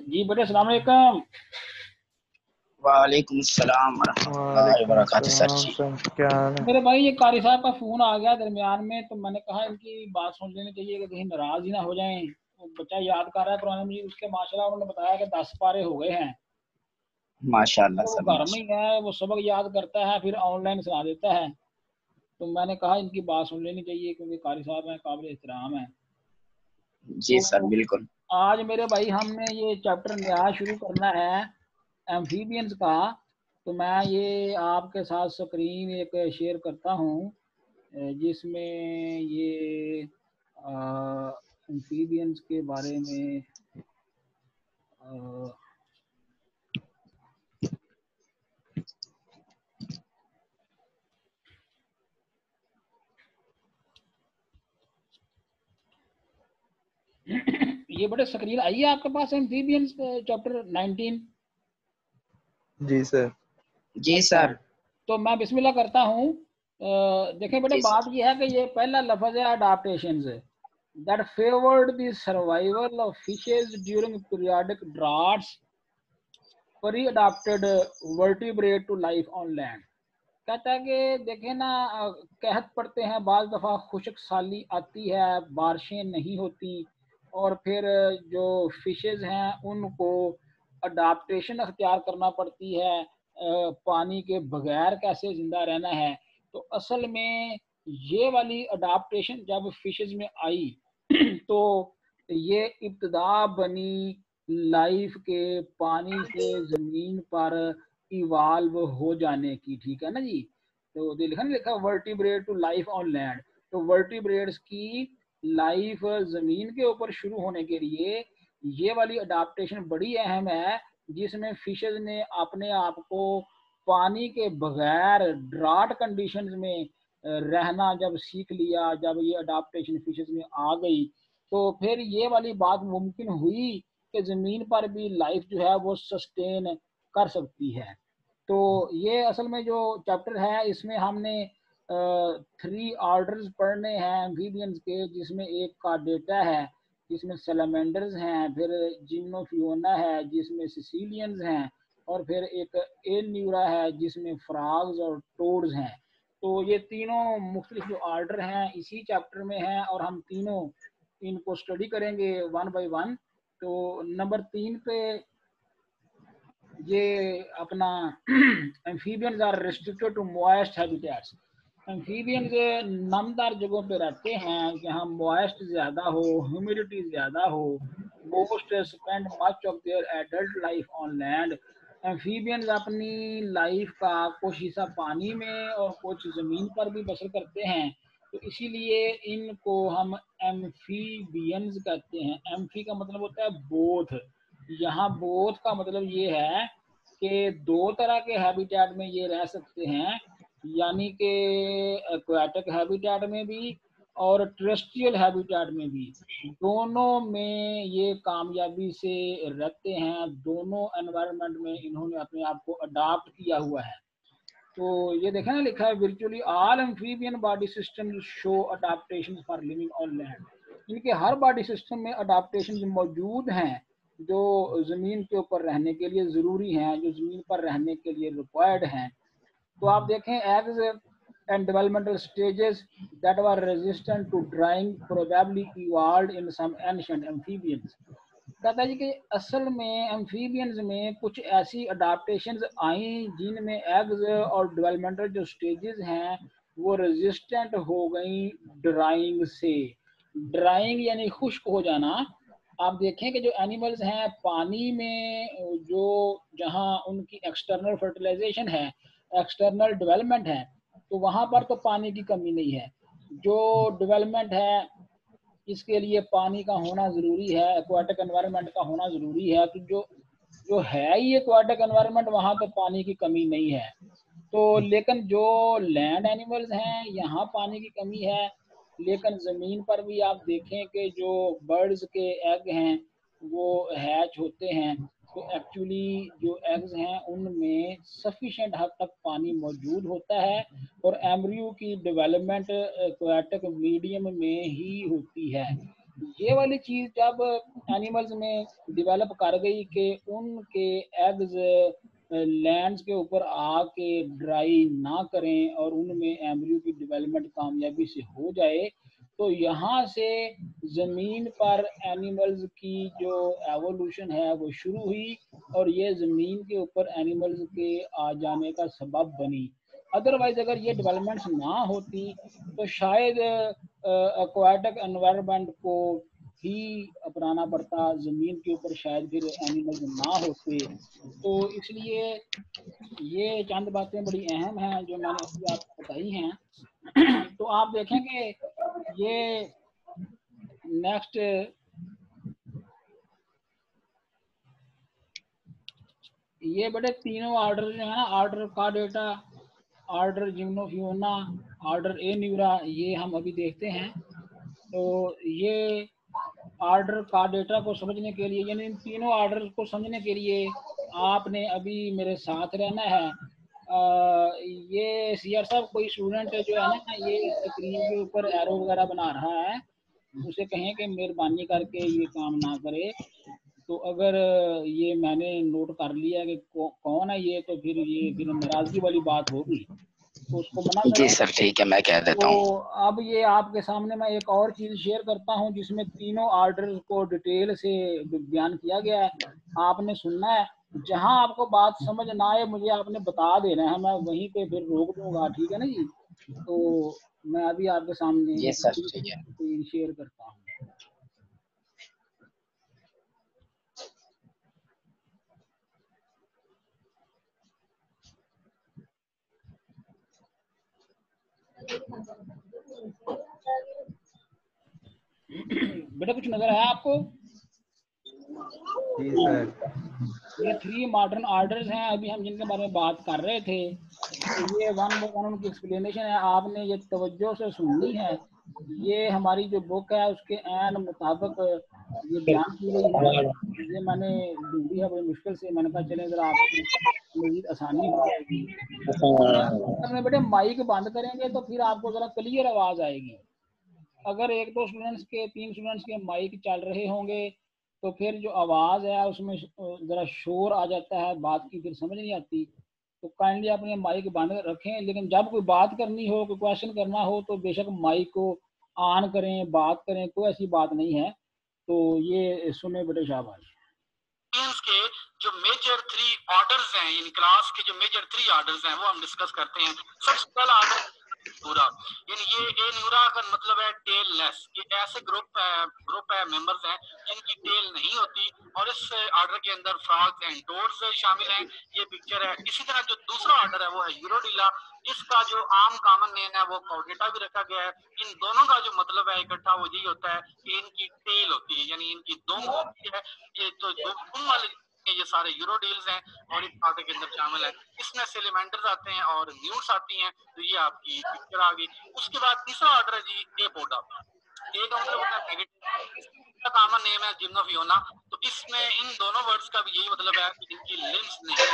जी बेटे अस्सलाम वालेकुम। वालेकुम अस्सलाम वरहमतुल्लाहि वालेकुम वबरकातुहू। सर सलाम जी, सर, क्या हाल है? मेरे भाई ये कारी साहब का फोन आ गया दरमियान में, तो मैंने कहा इनकी बात सुन लेनी चाहिए कि कहीं नाराज ही ना हो जाएं। वो बच्चा याद कर रहा है पुराने मजीद, उसके माशाल्लाह उन्होंने बताया कि 10 पारे हो गए हैं। माशाअल्लाह तो वो सर, घर में ही है, वो सबक याद करता है फिर ऑनलाइन सुना देता है। तो मैंने कहा इनकी बात सुन लेनी चाहिए क्योंकि कारी साहब हैं, काबिल एहतराम है। जी सर, तो बिल्कुल। आज मेरे भाई हमने ये चैप्टर नया शुरू करना है एम्फीबियंस का। तो मैं ये आपके साथ स्क्रीन एक शेयर करता हूँ जिसमें ये एम्फीबियंस के बारे में अ, ये बड़े स्क्रीन आई है आपके पास एम्फीबियंस चैप्टर 19। जी सर। जी अच्छा, सर। तो मैं बिस्मिल्लाह करता हूँ। देखें बेटे, जी बात सर। ये है कि ये पहला लफ्ज है adaptation that favored the survival of fishes during periodic droughts, pre-adapted vertebrate to life on land। कहता है कि देखें ना, कहत पड़ते हैं बाज दफ़ा खुशक साली आती है, बारिशें नहीं होती, और फिर जो फिशेज हैं उनको अडाप्टेशन अख्तियार करना पड़ती है पानी के बगैर कैसे ज़िंदा रहना है। तो असल में ये वाली अडाप्टेशन जब फिशेज में आई तो ये इब्तदा बनी लाइफ के पानी से ज़मीन पर इवाल्व हो जाने की। ठीक है ना जी। तो लिखा vertebrate to life on land. तो वर्टिब्रेट्स की लाइफ जमीन के ऊपर शुरू होने के लिए ये वाली अडाप्टेशन बड़ी अहम है, जिसमें फिशेज ने अपने आप को पानी के बगैर ड्राट कंडीशंस में रहना जब सीख लिया, जब ये अडाप्टेशन फिशेज में आ गई, तो फिर ये वाली बात मुमकिन हुई कि ज़मीन पर भी लाइफ जो है वो सस्टेन कर सकती है। तो ये असल में जो चैप्टर है इसमें हमने 3 ऑर्डर्स पढ़ने हैं एम्फीबियंस के, जिसमें एक का डेटा है जिसमें सैलमेंडर्स हैं, फिर जिम्नोफियोना है जिसमें सिसिलियंस हैं, और फिर एक एन्यूरा है जिसमें फ्रॉग्स और टोड्स हैं। तो ये तीनों मुख्तलिफ जो ऑर्डर हैं इसी चैप्टर में हैं, और हम तीनों इनको स्टडी करेंगे वन बाय वन। तो नंबर 3 पे ये अपना amphibians are restricted to moist habitats. Amphibians नमदार जगहों पे रहते हैं जहाँ मॉइस्ट ज़्यादा हो, ह्यूमिडिटी ज़्यादा हो। Most spend much of their adult life on land. Amphibians अपनी लाइफ का कुछ हिस्सा पानी में और कुछ ज़मीन पर भी बसर करते हैं। तो इसीलिए इनको हम एम्फीबियंस कहते हैं। एम्फी का मतलब होता है बोथ। यहाँ बोथ का मतलब ये है कि दो तरह के हैबिटेट में ये रह सकते हैं, यानी कि एक्वाटिक हैबिटेट में भी और टेरेस्ट्रियल हैबिटेट में भी। दोनों में ये कामयाबी से रहते हैं, दोनों एनवायरनमेंट में इन्होंने अपने आप को अडाप्ट किया हुआ है। तो ये देखें ना, लिखा है virtually all amphibian body system show adaptation for living on land. इनके हर बॉडी सिस्टम में अडाप्टेशन मौजूद हैं जो ज़मीन के ऊपर रहने के लिए ज़रूरी हैं, जो ज़मीन पर रहने के लिए रिक्वायर्ड हैं। तो आप देखें eggs and developmental stages that were resistant to drying probably evolved in some ancient amphibians. कहता है जी कि असल में एम्फीबियंस में कुछ ऐसी अडाप्टेशंस आई जिनमें एग्स और डेवलपमेंटल जो स्टेजेस हैं वो रेजिस्टेंट हो गई ड्राइंग से। ड्राइंग यानी खुश्क हो जाना। आप देखें कि जो एनिमल्स हैं पानी में, जो जहाँ उनकी एक्सटर्नल फर्टिलाइजेशन है, एक्सटर्नल डेवलपमेंट है, तो वहाँ पर तो पानी की कमी नहीं है। जो डेवलपमेंट है इसके लिए पानी का होना ज़रूरी है, एक्वाटिक एनवायरनमेंट का होना ज़रूरी है। तो जो जो है ही एक्वाटिक एनवायरनमेंट, वहाँ तो पानी की कमी नहीं है। तो लेकिन जो लैंड एनिमल्स हैं यहाँ पानी की कमी है। लेकिन ज़मीन पर भी आप देखें कि जो बर्ड्स के एग हैं वो हैच होते हैं, तो एक्चुअली जो एग्स हैं उनमें सफिशेंट हद तक पानी मौजूद होता है, और एम्ब्रियो की डेवलपमेंट एक्वाटिक मीडियम में ही होती है। ये वाली चीज़ जब एनिमल्स में डेवलप कर गई कि उनके एग्स लैंड्स के ऊपर आके ड्राई ना करें और उनमें एम्ब्रियो की डेवलपमेंट कामयाबी से हो जाए, तो यहाँ से ज़मीन पर एनिमल्स की जो एवोल्यूशन है वो शुरू हुई और ये ज़मीन के ऊपर एनिमल्स के आ जाने का सबब बनी। अदरवाइज अगर ये डेवलपमेंट्स ना होती तो शायद एक्वाटिक एनवायरनमेंट को ही अपनाना पड़ता, ज़मीन के ऊपर शायद फिर एनिमल्स ना होते। तो इसलिए ये चंद बातें बड़ी अहम हैं जो मैंने अभी आपको बताई हैं। तो आप देखें कि ये नेक्स्ट ये बड़े तीनों ऑर्डर जो है ना, ऑर्डर का डेटा, ऑर्डर जिम्नोफियोना, ऑर्डर ए न्यूरा, ये हम अभी देखते हैं। तो ये ऑर्डर का डेटा को समझने के लिए, यानी इन तीनों ऑर्डर को समझने के लिए आपने अभी मेरे साथ रहना है। ये सीआर साहब कोई स्टूडेंट जो है ना, ये स्क्रीन के ऊपर एरो वगैरह बना रहा है, उसे कहें कि मेहरबानी करके ये काम ना करे। तो अगर ये मैंने नोट कर लिया कि कौन है ये, तो फिर ये फिर नाराजगी वाली बात होगी, तो उसको मना करें। जी सर ठीक है, मैं कह देता हूँ। तो अब ये आपके सामने मैं एक और चीज़ शेयर करता हूँ जिसमें तीनों ऑर्डर को डिटेल से बयान किया गया है, आपने सुनना है। जहां आपको बात समझ ना आए मुझे आपने बता देना है, मैं वहीं पे फिर रोक दूंगा, ठीक है ना जी। तो मैं अभी आपके सामने जी सर ठीक है। स्क्रीन शेयर करता हूँ। बेटा कुछ नजर आया आपको? जी सर। ये 3 मॉडर्न ऑर्डर्स हैं अभी हम जिनके बारे में बात कर रहे थे। तो ये वन बाय वन उनकी एक्सप्लेनेशन है, आपने ये तवज्जो से सुननी है। ये हमारी जो बुक है उसके ऐन मुताबिक ये बयान की गई है। ये मैंने ढूंढी है बड़ी मुश्किल से, मैंने कहा चले जरा आपको मजीद आसानी हो जाएगी। अपने बेटे माइक बंद करेंगे तो फिर आपको जरा क्लियर आवाज आएगी। अगर 1-2 स्टूडेंट्स के 3 स्टूडेंट्स के माइक चल रहे होंगे तो फिर जो आवाज़ है उसमें ज़रा शोर आ जाता है, बात की फिर समझ नहीं आती। तो काइंडली अपने माइक बंद रखें, लेकिन जब कोई बात करनी हो, कोई क्वेश्चन करना हो तो बेशक माइक को ऑन करें, बात करें, कोई ऐसी बात नहीं है। तो ये सुने बेटे, शाबाश। के जो मेजर 3 ऑर्डर्स हैं, इन क्लास के जो मेजर 3 ऑर्डर्स हैं वो हम डिस्कस करते हैं। सबसे पहला ऑर्डर न्यूरा, यानी ये ए न्यूरा का मतलब है टेल लेस। ये ऐसे ग्रुप है मेंबर्स हैं जिनकी टेल नहीं होती, और इस ऑर्डर के अंदर फ्रॉग्स एंड टोड्स शामिल हैं। ये पिक्चर है। इसी तरह जो दूसरा ऑर्डर है वो है यूरोडिला। इसका जो आम कॉमन नेम है वो कॉर्डेटा भी रखा गया है। इन दोनों का जो मतलब है इकट्ठा वो यही होता है कि इनकी टेल होती है, यानी इनकी दुम होती है। ये तो दुम वाले ये सारे यूरोडील्स हैं और इस ऑर्डर के अंदर शामिल है। इसमें सेलिमेंटर्स आते हैं और न्यूट्स आती हैं। तो ये आपकी पिक्चर आ गई। उसके बाद तीसरा ऑर्डर है जी ए पोडा। ए का मतलब होता है नेगेटिव, इसका कॉमन नेम है जिम्नोफियोना। तो इसमें इन दोनों वर्ड्स का भी यही मतलब है कि इनकी लिम्स नहीं,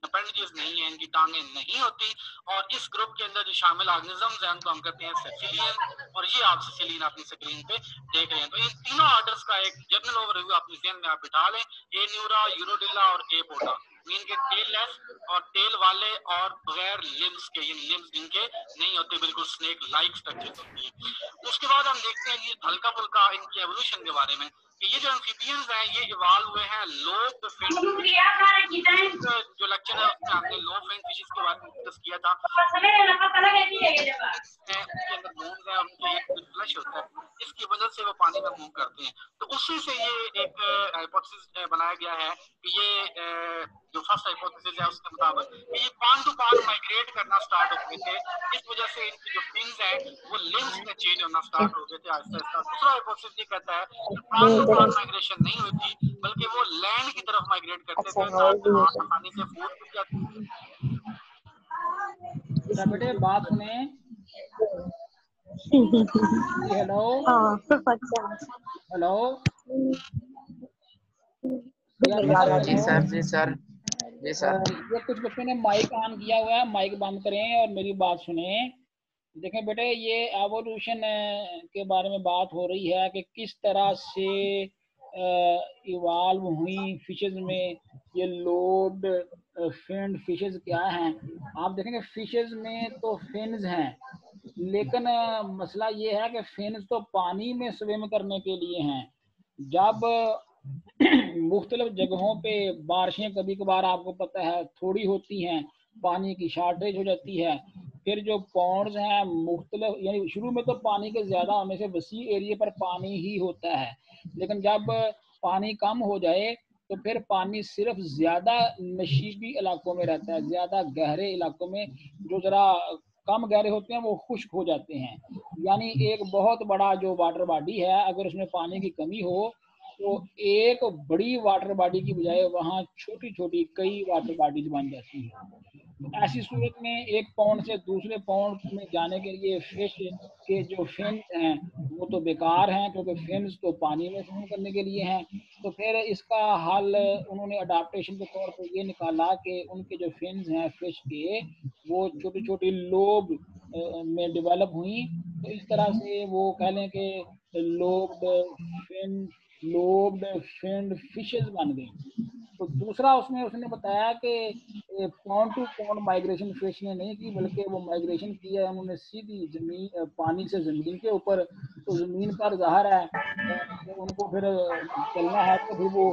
अपेंडेजेस नहीं है, इनकी टांगें नहीं होती। और इस ग्रुप के अंदर जो शामिल ऑर्गेनिजम्स हैं उनको हम कहते हैं सेसिलियन, और ये आप सेसिलियन अपनी स्क्रीन पे देख रहे हैं। तो इन तीनों ऑर्डर्स का एक जनरल ओवरव्यू अपने ज़हन में आप बिठा लें। ए न्यूरा, यूरोडिला और ए पोडा, मीन के टेल लेस और टेल वाले और बगैर लिम्स के, यानी लिम्स जिनके नहीं होते, बिल्कुल स्नेक लाइक स्ट्रक्चर होती है। उसके बाद हम देखते हैं ये हल्का फुल्का इनकी एवोल्यूशन के बारे में कि ये जो एम्फिबियंस हैं ये इवॉल्व हुए हैं लो फिन। जो लेक्चर है उसमें हमने लो फिन फिशेस के बारे में डिस्कस किया था। उनके अंदर बोन्स है, उनके एक फ्लैश होता है, इसकी वजह से वो पानी में मूव करते हैं। तो उसी से ये एक हाइपोथेसिस बनाया गया है कि ये जो फर्स्ट हाइपोथेसिस है उसके मुताबिक कि ये पान टू पान माइग्रेट करना स्टार्ट हो गए थे। इस वजह से इनकी जो फिन्स हैं वो लिम्स में चेंज होना स्टार्ट हो गए थे आहिस्ता आहिस्ता। दूसरा हाइपोथेसिस ये कहता है कि पान टू पान माइग्रेशन नहीं हुई थी, बल्कि वो लैंड की तरफ माइग्रेट करते थे ताकि वहां आसानी से फूड मिल जाती। बेटे बात सुने। हेलो हेलो जी सर जी सर जी सर। ये कुछ बच्चों ने माइक ऑन किया हुआ है, माइक बंद करें और मेरी बात सुने। देखें बेटे, ये एवोल्यूशन के बारे में बात हो रही है कि किस तरह से इवाल्व हुई फिशेज में ये लोब्ड फिन्ड फिशेज क्या हैं। आप देखेंगे फिशेज में तो फिन्स हैं, लेकिन मसला ये है कि फिन्स तो पानी में स्विम करने के लिए हैं। जब मुख्तलिफ जगहों पे बारिशें कभी कभार आपको पता है थोड़ी होती हैं, पानी की शॉर्टेज हो जाती है, फिर जो पॉन्ड्स हैं मुख्तलिफ, यानी शुरू में तो पानी के ज़्यादा होने से वसी एरिया पर पानी ही होता है, लेकिन जब पानी कम हो जाए तो फिर पानी सिर्फ ज़्यादा नशीबी इलाकों में रहता है, ज़्यादा गहरे इलाकों में जो ज़रा कम गहरे होते हैं वो खुश्क हो जाते हैं। यानी एक बहुत बड़ा जो वाटर बॉडी है, अगर उसमें पानी की कमी हो तो एक बड़ी वाटर बॉडी की बजाय वहाँ छोटी छोटी कई वाटर बॉडीज बन जाती हैं। तो ऐसी सूरत में एक पौंड से दूसरे पौंड में जाने के लिए फिश के जो फिन्स हैं वो तो बेकार हैं, क्योंकि फिन्स तो पानी में स्विम करने के लिए हैं। तो फिर इसका हल उन्होंने अडाप्टेशन के तौर पर ये निकाला कि उनके जो फिन्स हैं फिश के, वो छोटी छोटी लोब में डेवलप हुई। तो इस तरह से वो कह लें कि lobed fin lobed finned fishes बन गई। तो दूसरा उसने उसने बताया कि pond to pond migration fish ने नहीं की, बल्कि वो माइग्रेशन की है उन्होंने सीधी जमीन पानी से ज़मीन के ऊपर। तो ज़मीन पर ज़ाहिर है कि उनको फिर चलना है तो फिर वो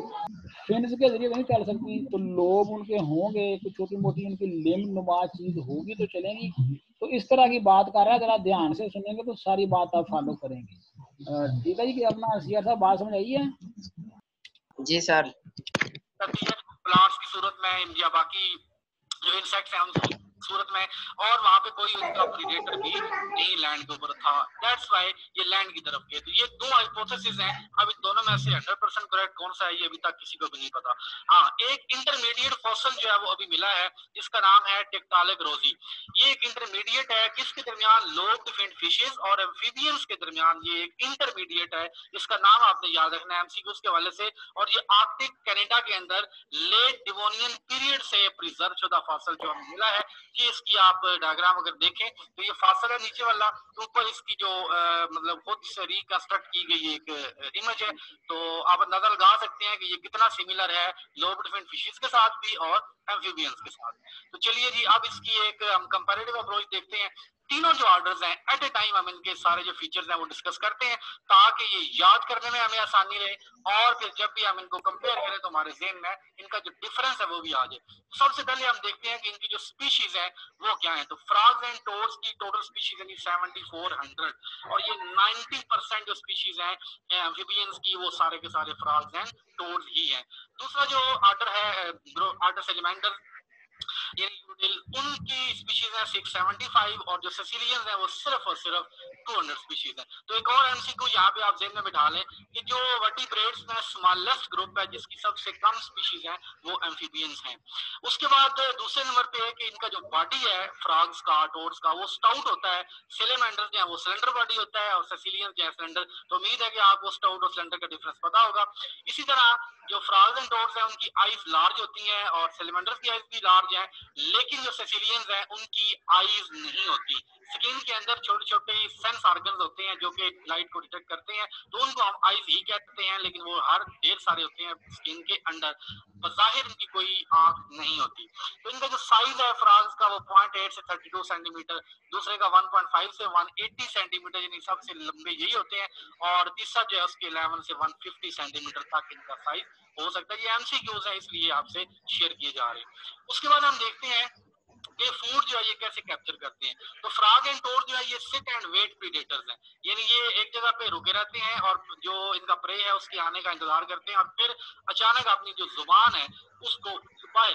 फिन्स के जरिए नहीं चल सकती, तो लोग उनके होंगे, कुछ छोटी मोटी उनकी लिम्ब नुमा चीज़ होगी तो चलेंगी। तो इस तरह की बात कर रहा है, ज़रा ध्यान से सुनेंगे तो सारी बात आप फॉलो करेंगे। ठीक है जी, कि अपना सीआर साहब बात समझ आई है? जी सर। प्लांट्स की सूरत में या बाकी जो इंसेक्ट्स हैं उनकी सूरत में, और वहां पे कोई उनका प्रीडेटर भी नहीं लैंड के ऊपर था। दैट्स व्हाई ये लैंड की तरफ गए। तो ये दो हाइपोथेसिस हैं, अब इन दोनों में से 100% करेक्ट कौन सा है ये अभी तक किसी को भी नहीं पता। हाँ, एक इंटरमीडिएट फॉसिल जो है वो अभी मिला है, जिसका नाम है टिक्टालेग्रोजी। ये एक इंटरमीडिएट है जिसके दरमियान लोब्ड फिन्ड फिशेस और एम्फीबियंस के दरमियान ये एक इंटरमीडिएट है, जिसका नाम आपने याद रखना है एमसीक्यूज के हवाले से। और ये आर्कटिक कनाडा के अंदर लेट डिवोनियन पीरियड से प्रिजर्व शुदा फॉसिल जो हमें मिला है। ये इसकी आप डायग्राम अगर देखें तो ये फॉसिल है नीचे वाला, ऊपर इसकी जो मतलब खुद से रिकंस्ट्रक्ट की गई एक इमेज है। तो आप अंदाजा लगा सकते हैं कि ये कितना सिमिलर है लोब्ड फिन्ड फिशेस के साथ भी और एम्फीबियंस के साथ। तो चलिए जी, अब इसकी एक हम कंपैरेटिव अप्रोच देखते हैं। तीनों जो ऑर्डर्स हैं एट ए टाइम हम इनके सारे जो फीचर्स हैं वो डिस्कस करते हैं, ताकि ये याद करने में हमें आसानी रहे, और फिर जब भी हम इनको कंपेयर करें तो हमारे ज़हन में इनका जो डिफरेंस है वो भी आ जाए। सबसे पहले हम देखते हैं कि इनकी जो स्पीशीज है वो क्या है। तो फ्रॉग्स एंड टोड्स की टोटल स्पीशीज यानी 7400, और ये 90% जो स्पीशीज हैं एम्फीबियंस की वो सारे के सारे फ्रॉग्स एंड टोड्स ही हैं। दूसरा जो ऑर्डर है ऑर्डर सेलिमेंडर यानी उनकी स्पीशीज है 675, और जो सेसिलियंस है वो सिर्फ और सिर्फ 200 स्पीशीज है। तो एक और एमसीक्यू यहाँ पे आप जेहन में बिठा लें कि जो वर्टिब्रेट्स में स्मॉलेस्ट ग्रुप है जिसकी सबसे कम स्पीशीज है वो एम्फीबियंस हैं। उसके बाद दूसरे नंबर पे है कि इनका जो बॉडी है फ्रॉग्स का टोड्स का वो स्टाउट होता है, सेलेमेंडर्स जो है वो सिलेंडर बॉडी होता है, और सेसिलियंस जो है सिलेंडर। तो उम्मीद है कि आपको स्टाउट और सिलेंडर का डिफरेंस पता होगा। इसी तरह जो फ्रॉग्स एंड टोड्स है उनकी आईज लार्ज होती हैं और सेलेमेंडर्स की आईज भी लार्ज है, लेकिन जो सेसिलियंस है उनकी आईज नहीं होती। स्किन के अंदर छोटे छोटे सेंस ऑर्गन्स होते हैं जो कि लाइट को डिटेक्ट करते हैं, तो उनको हम आईज ही कहते हैं, लेकिन वो हर ढेर सारे होते हैं स्किन के अंदर, बज़ाहिर इनकी कोई आंख नहीं होती। तो इनका जो साइज है फ्रॉग्स का वो 0.8 से 32 सेंटीमीटर, दूसरे का 1.5 से 180 सेंटीमीटर, यानी सबसे लंबे यही होते हैं, और तीसरा जो है उसके 11 से 150 सेंटीमीटर तक इनका साइज हो सकता है। ये एमसीक्यूज है इसलिए आपसे शेयर किए जा रहे हैं। उसके बाद हम देखते हैं कि फूड जो है ये कैसे कैप्चर करते हैं। तो फ्रॉग एंड टोड जो है ये सिट एंड वेट प्रीडेटर्स हैं, यानी ये एक जगह पे रुके रहते हैं और जो इनका प्रे है उसके आने का इंतजार करते हैं, और फिर अचानक अपनी जो जुबान है उसको छुपाए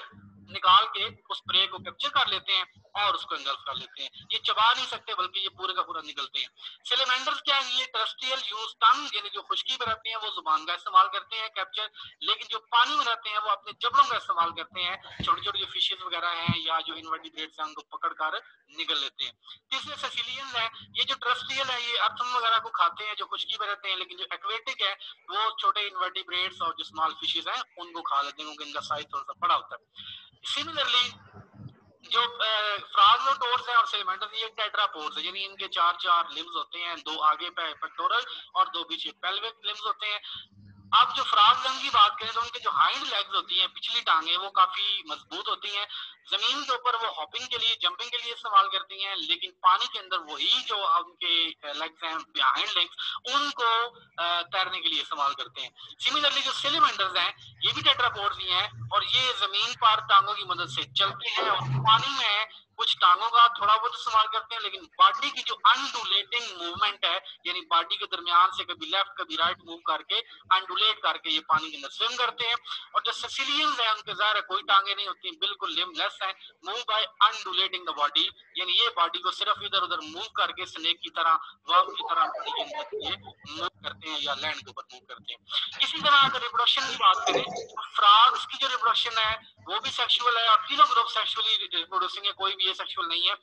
निकाल के उस प्रे को कैप्चर कर लेते हैं और उसको इंगल्फ कर लेते हैं। ये चबा नहीं सकते बल्कि ये पूरे का पूरा निकलते हैं। सेलेमेंडर्स क्या है, ये टेरेस्ट्रियल यूज टंग यानी जो खुश्की में रहते हैं वो जुबान का इस्तेमाल करते हैं कैप्चर, लेकिन जो पानी में रहते हैं वो अपने जबड़ों का इस्तेमाल करते हैं, छोटे छोटे जो फिशेज वगैरह हैं या जो इनवर्टिब्रेट्स हैं उनको पकड़ कर निकल लेते हैं। तीसरे सेसिलियंस है, ये जो टेरेस्ट्रियल है ये अर्थम वगैरह को खाते हैं जो खुश्की में रहते हैं, लेकिन जो एक्वेटिक है वो छोटे इनवर्टिब्रेट्स और जो स्मॉल फिशेज हैं उनको खा लेते हैं क्योंकि इनका साइज थोड़ा सा बड़ा होता है। सिमिलरली जो फ्रॉग्स और टोड्स हैं और सेलेमेंडर्स, ये टेट्रापोड्स है, यानी इनके 4 लिम्स होते हैं, 2 आगे पेक्टोरल और 2 पीछे पेल्विक लिम्स होते हैं। अब जो फ्रॉग की बात करें तो उनके जो हाइंड लेग्स होती हैं, पिछली टांगे, वो काफी मजबूत होती हैं। जमीन के ऊपर वो हॉपिंग के लिए, जंपिंग के लिए इस्तेमाल करती हैं, लेकिन पानी के अंदर वही जो उनके लेग्स हैं, हाइंड लेग्स, उनको तैरने के लिए इस्तेमाल करते हैं। सिमिलरली जो सेलेमेंडर्स हैं, ये भी टेट्रापोड्स ही हैं और ये जमीन पर टांगों की मदद से चलते हैं और पानी में कुछ टांगों का थोड़ा बहुत इस्तेमाल करते हैं, लेकिन बॉडी की जो अनडुलेटिंग मूवमेंट है, यानी बॉडी के दरमियान से कभी लेफ्ट कभी राइट मूव करके, अनडुलेट करके ये पानी के अंदर स्विम करते हैं। और जो सेसिलियंस हैं, उनके ज़ाहिर है कोई टांगे नहीं होती, बिल्कुल लिम्बलेस हैं, मूव बाय अनडुलेटिंग द बॉडी, यानी ये बॉडी को सिर्फ इधर उधर मूव करके स्नेक की तरह, वर्म की तरह पानी के अंदर ये मूव करते हैं या लैंड के ऊपर मूव करते हैं। इसी तरह अगर रिप्रोडक्शन की बात करें तो फ्रॉग्स की जो रिप्रोडक्शन है वो भी सेक्सुअल है और तीनों ग्रुप सेक्सुअली रिप्रोड्यूसिंग है, कोई भी ये सेक्सुअल नहीं है।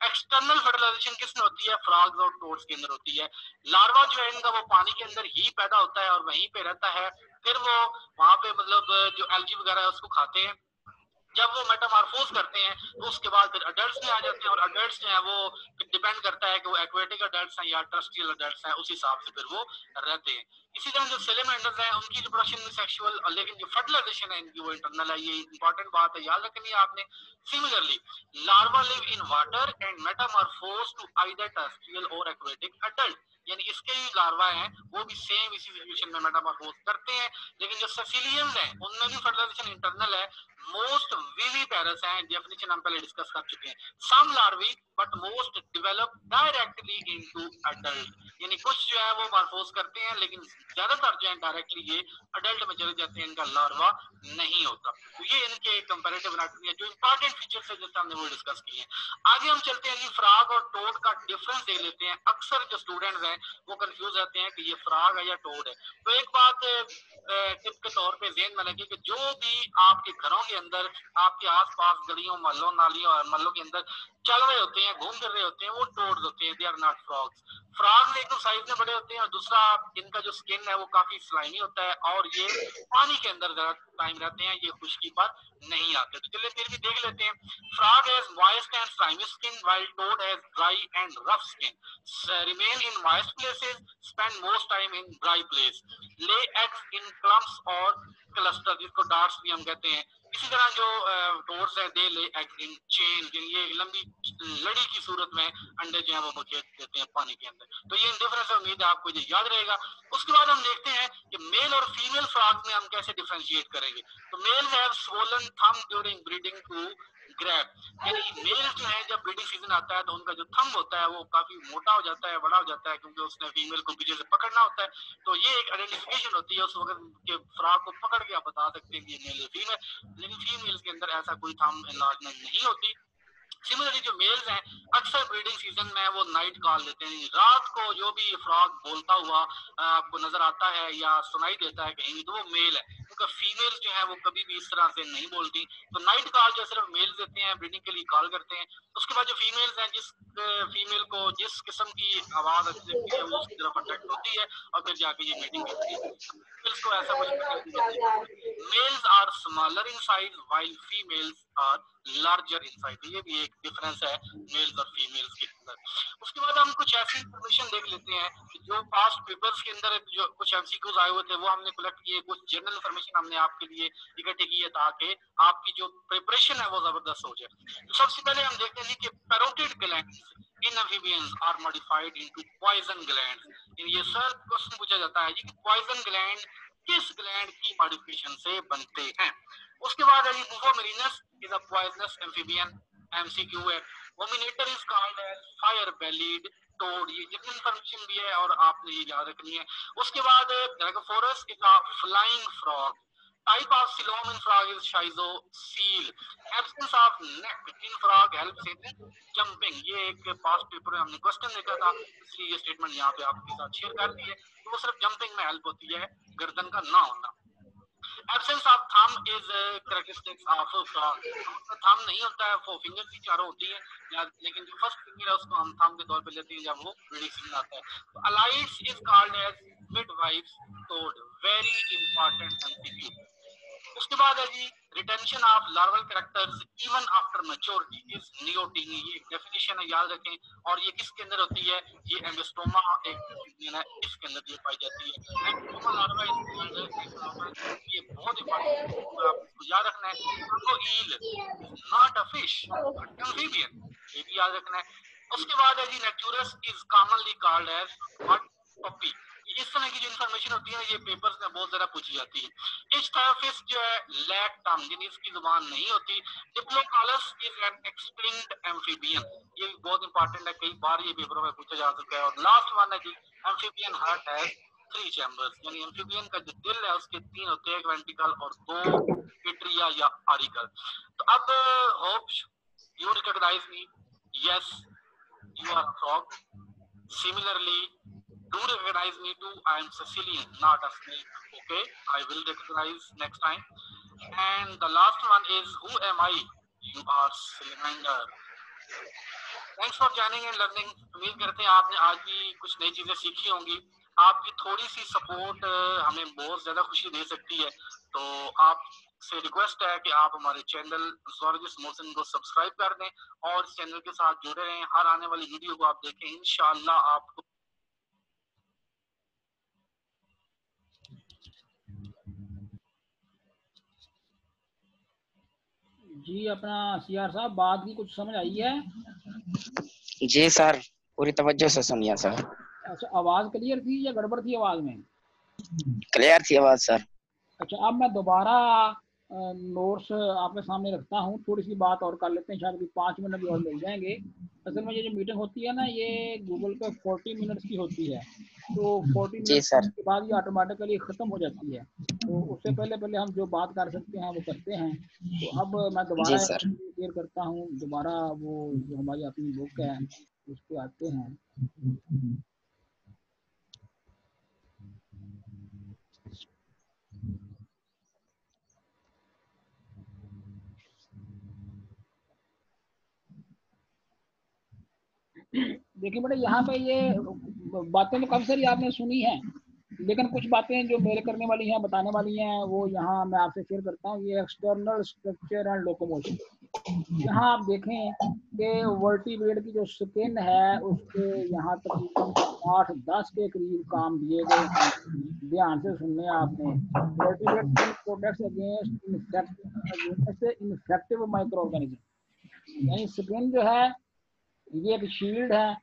एक्सटर्नल फर्टिलाइजेशन किसमें होती है? फ्रॉग्स और टोड्स के अंदर होती है। लार्वा जो है इनका वो पानी के अंदर ही पैदा होता है और वहीं पे रहता है, फिर वो वहां पे मतलब जो एल्गी वगैरह है उसको खाते हैं। जब वो मेटामॉर्फोज करते हैं तो उसके बाद फिर अडल्ट्स में आ जाते हैं और अडल्ट्स जो है वो डिपेंड करता है कि वो एक्वेटिक अडल्ट्स हैं या टर्स्ट्रियल अडल्ट्स हैं, उस हिसाब से फिर वो रहते हैं। इसी तरह जो सेलेमेंडर्स हैं उनकी रिप्रोडक्शन में सेक्सुअल, लेकिन जो फर्टिलाइजेशन है इनकी वो इंटरनल है, ये इंपॉर्टेंट बात है, याद रखनी है आपने। Similarly larva live in water and metamorphose to either terrestrial और एक्वेटिक अडल्ट, यानी इसके ही लार्वा हैं वो भी सेम इसी सिचुएशन में मेटामॉर्फोज करते हैं। लेकिन जो सेसिलियंस हैं उनमें भी फर्टिलाइजेशन इंटरनल है। मोस्ट विविपेरस हैं, डेफिनेशन हम पहले डिस्कस कर चुके हैं। Some larvae but most develop directly into adult, यानी कुछ जो है वो मार्फोज करते हैं लेकिन ज्यादातर जो है डायरेक्टली ये अडल्ट में चले जाते हैं, इनका लार्वा नहीं होता। तो ये इनके कंपैरेटिव एनाटॉमी है, जो इंपॉर्टेंट फीचर्स है जैसे हमने वो डिस्कस किए हैं। आगे हम चलते हैं जी, फ्रॉग और टोड का डिफरेंस देख लेते हैं। अक्सर जो स्टूडेंट्स हैं वो कंफ्यूज रहते हैं कि ये फ्रॉग है या टोड है। तो एक बात टिप के तौर पे ज़हन में रखिए कि जो भी आपके घरों के अंदर, आपके आसपास गलियों, मोहल्लों, नालियों और महल्लों के अंदर चल रहे होते हैं, घूम फिर रहे होते हैं, वो टोड्स होते हैं, they are not frogs. Frogs एक तो साइज में बड़े होते हैं और दूसरा इनका जो स्किन है वो काफी स्लाइमी होता है और ये पानी के अंदर ज्यादा टाइम रहते हैं, ये खुश्की पर नहीं आते। तो चलिए फिर भी देख लेते हैं। Frog has moist and slimy skin while toad has dry and rough skin, remain in moist places, spend most time in dry place, lay eggs in clumps और क्लस्टर, जिसको डार्ट्स भी हम कहते हैं। इसी तरह जो टोड्स है दे ले एग इन चेन, ये लंबी लड़ी की सूरत में अंडे जो है वो बखेर देते हैं पानी के अंदर। तो ये डिफरेंस है, उम्मीद है आपको ये याद रहेगा। उसके बाद हम देखते हैं कि मेल और फीमेल फ्रॉग में हम कैसे डिफरेंशिएट करेंगे। तो male have swollen thumb during breeding to grab, यानी मेल जो है जब ब्रीडिंग सीजन आता है तो उनका जो थंब होता है वो काफी मोटा हो जाता है, बड़ा हो जाता है, क्योंकि उसने फीमेल को पीछे से पकड़ना होता है। तो ये एक आइडेंटिफिकेशन होती है उस वक्त के फ्रॉग को पकड़ के आप बता सकते हैं कि ये मेल है फीमेल। लेकिन फीमेल्स के अंदर ऐसा कोई थंब एनलार्जमेंट नहीं होती। सिमिलरली जो मेल्स हैं अक्सर ब्रीडिंग सीजन में वो नाइट कॉल देते हैं, रात को जो भी फ्रॉग बोलता हुआ आपको नजर आता है या सुनाई देता है कहीं, तो वो मेल है, क्योंकि फीमेल जो है वो कभी भी इस तरह से नहीं बोलती। तो नाइट कॉल जो सिर्फ मेल्स देते हैं, ब्रीडिंग के लिए कॉल करते हैं। उसके बाद जो फीमेल्स हैं, जिस फीमेल को जिस किस्म की आवाज अच्छी लगती है वो उसकी तरफ अट्रैक्ट होती है और फिर जाके ये मीटिंग करती है। फीमेल्स को ऐसा कुछ, males are smaller in size while females are larger in size. ये भी एक डिफरेंस है मेल्स और फीमेल्स के अंदर। उसके बाद हम कुछ ऐसी इंफॉर्मेशन देख लेते हैं जो पास्ट पेपर्स के अंदर जो कुछ एमसीक्यूज आए हुए थे वो हमने कलेक्ट किए, कुछ जनरल इंफॉर्मेशन हमने आपके लिए इकट्ठी की है ताकि आपकी जो प्रिपरेशन है वो जबरदस्त हो जाए। तो सबसे पहले हम देखते हैं कि parotid glands in amphibians are modified into poison glands. ये सर क्वेश्चन पूछा जाता है कि पॉइजन ग्लैंड किस ग्लैंड की मॉडिफिकेशन से बनते हैं। उसके बाद है Bufo marinus is a poisonous amphibian, MCQ है। Bombinator is called as fire bellied toad, ये जनरल इंफॉर्मेशन भी है और आपने ये याद रखनी है। उसके बाद Rhacophorus is a flying frog, type of coelom in frog is schizocele, absence of neck in frog helps in jumping। ये एक पास्ट पेपर में हमने क्वेश्चन देखा था, इसलिए ये स्टेटमेंट यहाँ पे आपके साथ शेयर कर दी है। तो वो सिर्फ जंपिंग में हेल्प होती है, गर्दन का ना होना। Absence of thumb is characteristics of frog, thumb नहीं होता है, वो फिंगर की चारों होती है, लेकिन जो फर्स्ट फिंगर है उसको हम थंब के तौर पे लेते हैं जब वो ब्रीडिंग सीजन आता है। तो Alytes is called as midwife's toad, very important MCQ. उसके बाद है जी retention of larval characters even after maturity is neoteny, ये डेफिनेशन है, याद रखें। और ये किसके अंदर होती है? ये एंजियोस्टोमा एक बैक्टीरिया है, इसके अंदर ये पाई जाती है। Ambystoma larva is called Ambystoma, ये बहुत इंपॉर्टेंट है, आपको याद रखना है। तो eel is not a fish but amphibian, ये भी याद रखना है। उसके बाद है जी Necturus is commonly called as mud puppy. इस तरह की जो इन्फॉर्मेशन होती है ना, ये पेपर्स में बहुत ज्यादा पूछी जाती है। इस्टाफिस जो है लैक टंग, यानी इसकी जुबान नहीं होती। डिप्लोकालस इज एन एक्सटिंक्ट एम्फीबियन, ये भी बहुत इंपॉर्टेंट है, कई बार ये पेपरों में पूछा जा सकता है। और लास्ट वन है जी एम्फीबियन हार्ट हैज 3 चैम्बर्स, यानी एम्फीबियन का जो दिल है उसके 3 होते हैं, एक वेंट्रिकल और 2 एट्रिया या आरिकल। तो अब hope you recognise me, yes you are a frog. Similarly, do recognize me too. I am Sicilian, not a snake. Okay, I will recognize next time. And the last one is, who am I? You are Salamander. Thanks for joining and learning. उम्मीद करते हैं आपने आज भी कुछ नई चीजें सीखी होंगी। आपकी थोड़ी सी सपोर्ट हमें बहुत ज्यादा खुशी दे सकती है। तो आप से रिक्वेस्ट है कि आप हमारे चैनल जोलॉजिस्ट मोहसिन को सब्सक्राइब कर दें और इस चैनल के साथ जुड़े रहें। हर आने वाली वीडियो को आप देखें, इंशाअल्लाह आपको जी। अपना सीआर साहब बात की कुछ समझ आई है? जी सर, पूरी तवज्जो से सुनिए सर। अच्छा, आवाज क्लियर थी या गड़बड़ थी आवाज में? क्लियर थी आवाज सर। अच्छा, अब मैं दोबारा नोट्स आपके सामने रखता हूँ, थोड़ी सी बात और कर लेते हैं, शायद भी 5 मिनट भी और मिल जाएंगे। असल में ये जो मीटिंग होती है ना, ये गूगल पे 40 मिनट्स की होती है, तो 40 जी मिनट सर। के बाद ये ऑटोमेटिकली ख़त्म हो जाती है। तो उससे पहले हम जो बात कर सकते हैं वो करते हैं। तो अब मैं दोबारा शेयर करता हूँ, दोबारा वो जो हमारी अपनी बुक है उस पर आते हैं। देखिए बेटा, यहाँ पे ये बातें तो काफी सारी आपने सुनी है, लेकिन कुछ बातें जो मेरे करने वाली हैं, बताने वाली हैं, वो यहाँ मैं आपसे शेयर करता हूँ। ये एक्सटर्नल स्ट्रक्चर एंड लोकोमोशन। यहाँ आप देखें कि वर्टिब्रेट की जो स्किन है उसके यहाँ तकरीबन 8-10 के करीब काम दिए गए हैं। ध्यान से सुनने आपने। Vertebrate protects against infective micro organism, यानी स्किन जो है ये एक शील्ड है,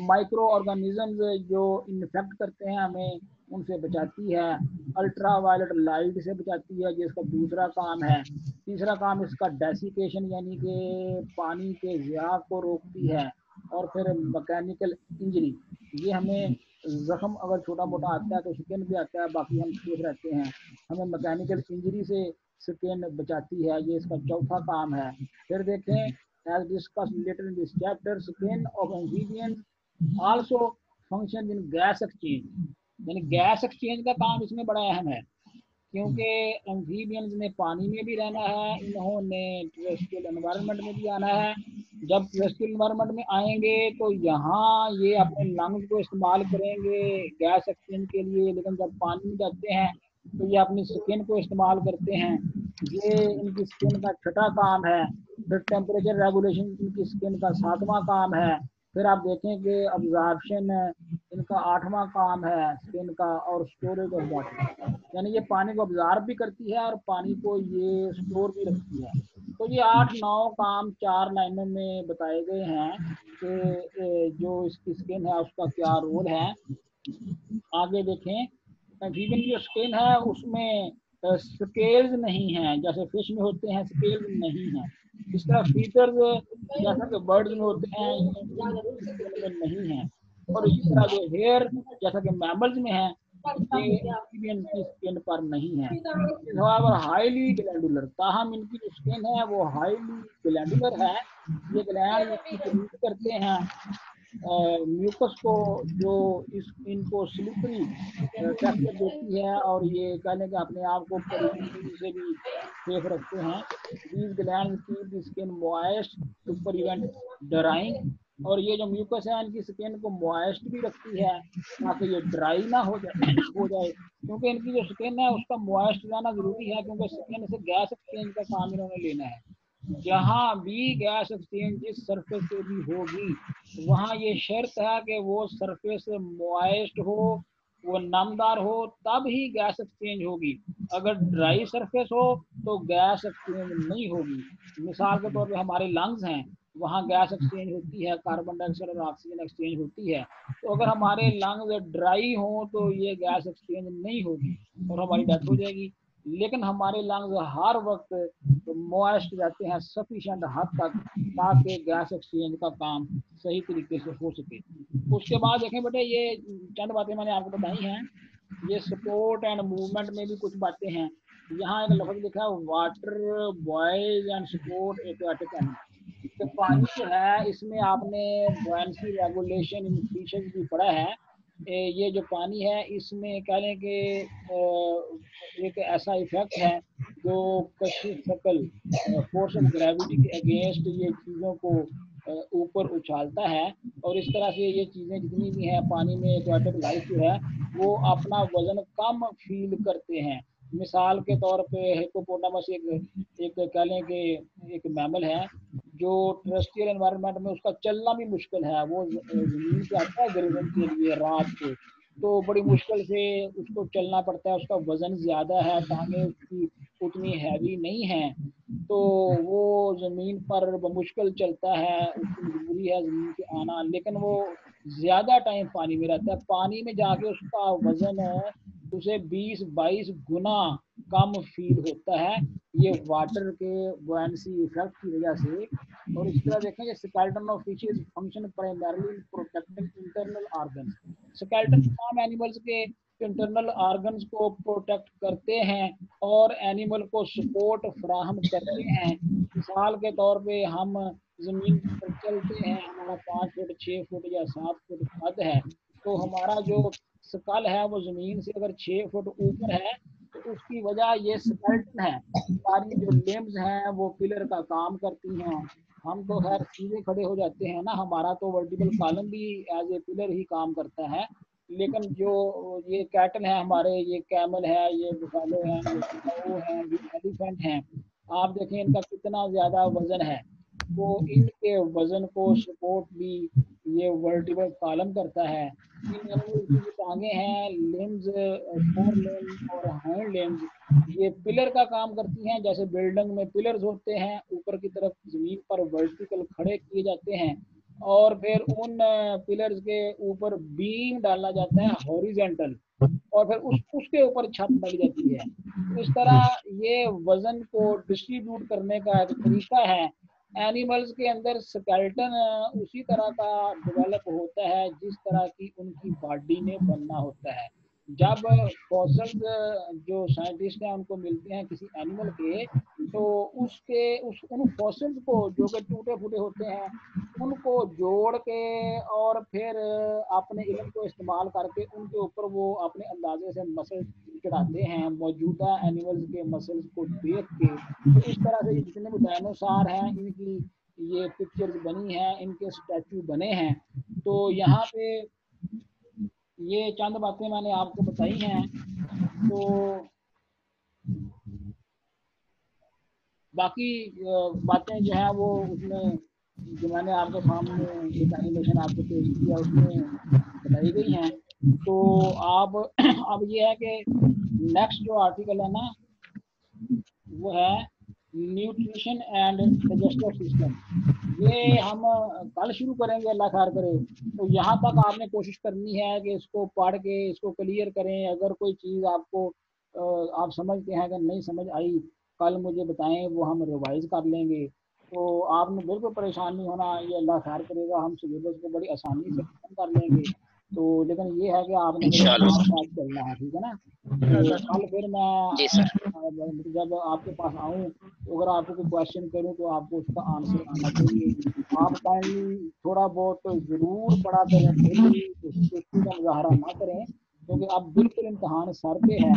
माइक्रो ऑर्गेनिजम्स जो इन्फेक्ट करते हैं हमें उनसे बचाती है। अल्ट्रा वायलेट लाइट से बचाती है, जिसका दूसरा काम है। तीसरा काम इसका डेसिकेशन, यानी कि पानी के ज़िया को रोकती है। और फिर मैकेनिकल इंजरी, ये हमें जख्म अगर छोटा मोटा आता है तो स्किन भी आता है, बाकी हम सेफ रहते हैं। हमें मैकेनिकल इंजरी से स्किन बचाती है, ये इसका चौथा काम है। फिर देखें, as discussed later in this chapter, skin of amphibians also functions in gas exchange, यानी गैस एक्सचेंज का काम इसमें बड़ा अहम है, क्योंकि एम्फीबियंस ने पानी में भी रहना है, इन्होंने टेरेस्ट्रियल एनवायरनमेंट में भी आना है। जब टेरेस्ट्रियल एनवायरनमेंट में आएंगे तो यहाँ ये अपने लंग्स को इस्तेमाल करेंगे गैस एक्सचेंज के लिए, लेकिन जब पानी में जाते हैं तो ये अपनी स्किन को इस्तेमाल करते हैं। ये इनकी स्किन का छठा काम है। फिर टेम्परेचर रेगुलेशन इनकी स्किन का 7वां काम है। फिर आप देखें कि अब्जॉर्प्शन इनका 8वां काम है स्किन का, और स्टोरेज ऑफ वाटर, यानी ये पानी को अब्जॉर्ब भी करती है और पानी को ये स्टोर भी रखती है। तो ये 8-9 काम 4 लाइनों में बताए गए हैं कि जो इसकी स्किन है उसका क्या रोल है। आगे देखें, एम्फीबियन की जो स्किन है उसमें स्केल्स नहीं हैं, जैसे फिश में होते हैं स्केल्स नहीं हैं। इस तरह फीचर्स जैसा कि बर्ड्स में होते हैं स्किन में नहीं है। और इसी तरह जो हेयर जैसा कि मैमल्स में है, ये एम्फीबियन की स्किन पर नहीं है। हाईली ग्लैंडुलर, ताहम इनकी जो स्किन है वो हाईली ग्लैंडुलर है। ये ग्लैंड प्रोड्यूस करते हैं म्यूकस को, जो इनको स्लिपरी टेक्सचर देती है, और ये कहने के अपने आप को परिंदों से भी सेफ रखते हैं। These glands keep the skin moist to prevent drying, और ये जो म्यूकस है इनकी स्किन को मॉइस्ट भी रखती है ताकि ये ड्राई ना हो जाए। क्योंकि इनकी जो स्किन है उसका मॉइस्ट रहना ज़रूरी है, क्योंकि स्किन से गैस एक्सचेंज का काम इन्होंने लेना है। जहाँ भी गैस एक्सचेंज जिस सरफेस पे भी होगी वहाँ ये शर्त है कि वो सरफेस मॉइस्ट हो, वो नमदार हो, तब ही गैस एक्सचेंज होगी। अगर ड्राई सरफेस हो तो गैस एक्सचेंज नहीं होगी। मिसाल के तौर पे हमारे लंग्स हैं, वहाँ गैस एक्सचेंज होती है, कार्बन डाइऑक्साइड और ऑक्सीजन एक्सचेंज होती है। तो अगर हमारे लंग्स ड्राई हों तो ये गैस एक्सचेंज नहीं होगी और हमारी डेथ हो जाएगी। लेकिन हमारे लंग्स हर वक्त मॉइस्ट रहते हैं सफिशिएंट हद तक, ताकि गैस एक्सचेंज का काम सही तरीके से हो सके। उसके बाद देखें बेटे, ये चंद बातें मैंने आपको बताई हैं। ये सपोर्ट एंड मूवमेंट में भी कुछ बातें हैं। यहाँ एक लफ्ज लिखा है water boys and support aquatic animal. तो पानी जो है इसमें आपने बुयांसी रेगुलेशन इन फिशेस भी पढ़ा है। ये जो पानी है इसमें कह लें कि एक ऐसा इफेक्ट है जो कशिश शकल फोर्स ऑफ ग्रेविटी के अगेंस्ट ये चीज़ों को ऊपर उछालता है, और इस तरह से ये चीज़ें जितनी भी हैं पानी में एक्वाटिक लाइफ जो है वो अपना वजन कम फील करते हैं। मिसाल के तौर पे हिप्पोपोटामस एक कह लें कि एक मैमल है जो टेरेस्ट्रियल एनवायरनमेंट में उसका चलना भी मुश्किल है। वो जमीन पे आता है ग्रेजन के लिए रात को, तो बड़ी मुश्किल से उसको चलना पड़ता है, उसका वजन ज़्यादा है, टांगें उसकी उतनी हैवी नहीं हैं, तो वो ज़मीन पर मुश्किल चलता है, उसकी मजबूरी है ज़मीन पे आना, लेकिन वो ज़्यादा टाइम पानी में रहता है। पानी में जाके उसका वज़न उसे 20-22 गुना कम फील होता है, ये वाटर के बुयांसी इफेक्ट की वजह से। और इस तरह देखें कि skeleton of fishes function primarily protecting internal organ. Skeleton तमाम एनिमल्स के इंटरनल ऑर्गन्स को प्रोटेक्ट करते हैं और एनिमल को सपोर्ट फराहम करते हैं। मिसाल के तौर पे हम ज़मीन पर चलते हैं, हमारा 5 फुट 6 फुट या 7 फुट कद है, तो हमारा जो स्कल है वो ज़मीन से अगर 6 फुट ऊपर है तो उसकी वजह ये स्केलेटन है। हमारी जो लिम्स हैं वो पिलर का काम करती हैं। हम तो खैर सीधे खड़े हो जाते हैं ना, हमारा तो वर्टिकल कॉलम भी एज ए पिलर ही काम करता है। लेकिन जो ये कैटल है हमारे, ये कैमल है, ये बुफालो है, ये काऊ है, ये एलिफेंट हैं, आप देखें इनका कितना ज़्यादा वजन है। तो इनके वजन को सपोर्ट भी ये वर्टिकल कॉलम करता है। इन एनिमल्स की जो टांगे हैं, लिम्स, फोर लिम्स और हैंड लिम्स, ये पिलर का काम करती हैं। जैसे बिल्डिंग में पिलर्स होते हैं, ऊपर की तरफ जमीन पर वर्टिकल खड़े किए जाते हैं और फिर उन पिलर्स के ऊपर बीम डाला जाता है हॉरिजेंटल, और फिर उसके ऊपर छत डाली जाती है। तो इस तरह ये वजन को डिस्ट्रीब्यूट करने का एक तरीका है। एनिमल्स के अंदर स्केलेटन उसी तरह का डेवलप होता है जिस तरह की उनकी बॉडी में बनना होता है। जब फॉसिल्स जो साइंटिस्ट हैं उनको मिलते हैं किसी एनिमल के, तो उन फॉसिल्स को जो कि टूटे फूटे होते हैं उनको जोड़ के और फिर अपने इल्म को इस्तेमाल करके उनके ऊपर वो अपने अंदाजे से मसल चढ़ाते हैं मौजूदा एनिमल्स के मसल्स को देख के। तो इस तरह से जितने भी डायनासोर हैं इनकी ये पिक्चर्स बनी हैं, इनके स्टैचू बने हैं। तो यहाँ पे ये चंद बातें मैंने आपको बताई हैं। तो बाकी बातें जो है वो उसमें जो मैंने आपके सामने एक एनिमेशन आपको पेश किया उसमें बताई गई हैं। तो आप अब ये है कि नेक्स्ट जो आर्टिकल है ना वो है न्यूट्रिशन एंड डाइजेस्टिव सिस्टम। ये हम कल शुरू करेंगे अल्लाह खैर करे। तो यहाँ तक आपने कोशिश करनी है कि इसको पढ़ के इसको क्लियर करें। अगर कोई चीज़ आपको आप समझते हैं अगर नहीं समझ आई कल मुझे बताएं, वो हम रिवाइज कर लेंगे। तो आपने बिल्कुल परेशान नहीं होना, ये अल्लाह खैर करेगा हम सिलेबस को बड़ी आसानी से खत्म कर लेंगे। तो लेकिन ये है कि आपने साथ चलना है, ठीक है ना। तो कल फिर मैं जब आपके पास आऊँ तो अगर आपको कोई क्वेश्चन करूँ तो आपको उसका आंसर आना चाहिए। आप काइंडली थोड़ा बहुत ज़रूर पढ़ा करें, सुस्ती का मुजाहरा ना करें, क्योंकि अब बिल्कुल इम्तहान सर पे है।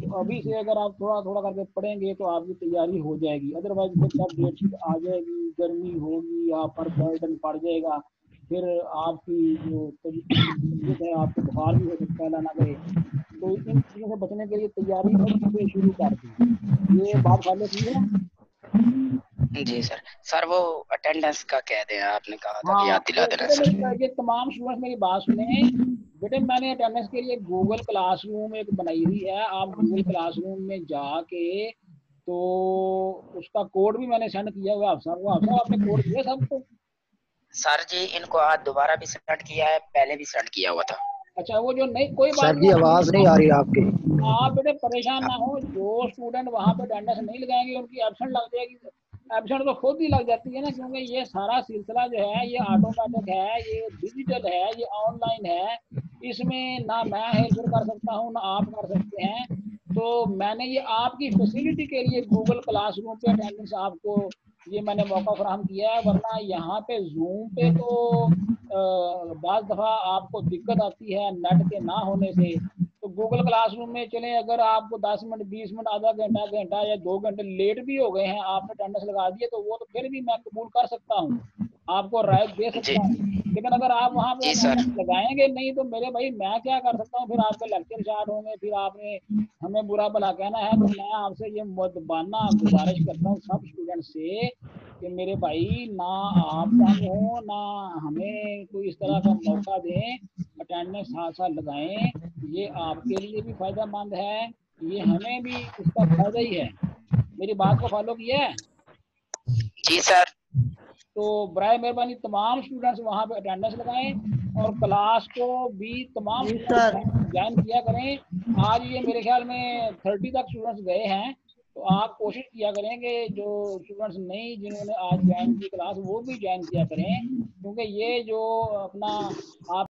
तो अभी से अगर आप थोड़ा थोड़ा करके पढ़ेंगे तो आपकी तैयारी हो जाएगी। अदरवाइज फिर जब डेट आ जाएगी, गर्मी होगी, आप पर बर्डन पड़ जाएगा, फिर आपकी जो तबीयत है, आपको बुखार भी हो सकता है, अल्लाह ना करे। तो इन चीज़ों से बचने के लिए तैयारी शुरू कर दी। ये बात फॉलो की है? जी सर। सर वो अटेंडेंस का कह दें, आपने कहा था हाँ, कि याद दिला देना तो सर। ये तमाम स्टूडेंट्स मेरी बात सुने बेटे, मैंने अटेंडेंस के लिए गूगल क्लासरूम एक बनाई हुई है। आप गूगल क्लासरूम में जाके तो उसका कोड भी मैंने सेंड किया हुआ आपको। आपने कोड दिया सबको? सर जी इनको आज दोबारा भी सेंड किया है, पहले भी सेंड किया हुआ था। अच्छा, वो जो नहीं, कोई बात सर जी आवाज नहीं आ रही आपकी। आप बेटे परेशान ना हो। जो स्टूडेंट वहाँ पे अटेंडेंस नहीं लगाएंगे उनकी एब्सेंट लग जाएगी। एब्सेंट तो खुद ही लग जाती है ना, क्योंकि ये सारा सिलसिला जो है ये ऑटोमेटिक है, ये डिजिटल है, ये ऑनलाइन है। इसमें ना मैं हेल्प कर सकता हूँ ना आप कर सकते हैं। तो मैंने ये आपकी फैसिलिटी के लिए गूगल क्लासरूम पे अटेंडेंस आपको ये मैंने मौका फराहम किया है, वरना यहाँ पे जूम पे तो बाज़ दफ़ा आपको दिक्कत आती है नेट के ना होने से। तो गूगल क्लासरूम में चलें, अगर आपको 10 मिनट 20 मिनट आधा घंटा घंटा या 2 घंटे लेट भी हो गए हैं, आपने अटेंडेंस लगा दिए, तो वो तो फिर भी मैं कबूल कर सकता हूँ, आपको राइट दे जी सकता हूँ। लेकिन अगर आप वहाँ पे जी सर। अटेंडेंस लगाएंगे नहीं तो मेरे भाई मैं क्या कर सकता हूँ? फिर आपके लेक्चर स्टार्ट होंगे, फिर आपने हमें बुरा भला कहना है। तो मैं आपसे ये मुद्दबाना गुजारिश करता हूँ सब स्टूडेंट से कि मेरे भाई ना आप तंग हो ना हमें कोई इस तरह का मौका दें, अटेंडेंस साथ साथ लगाएं। ये आपके लिए भी फायदेमंद है, ये हमें भी इसका फायदा ही है। मेरी बात को फॉलो किया है? जी सर। तो बराए मेहरबानी तमाम स्टूडेंट्स वहाँ पे अटेंडेंस लगाएं और क्लास को भी तमाम ज्वाइन किया करें। आज ये मेरे ख्याल में 30 तक स्टूडेंट्स गए हैं। तो आप कोशिश किया करें कि जो स्टूडेंट्स नहीं जिन्होंने आज ज्वाइन की क्लास वो भी ज्वाइन किया करें, क्योंकि ये जो अपना आप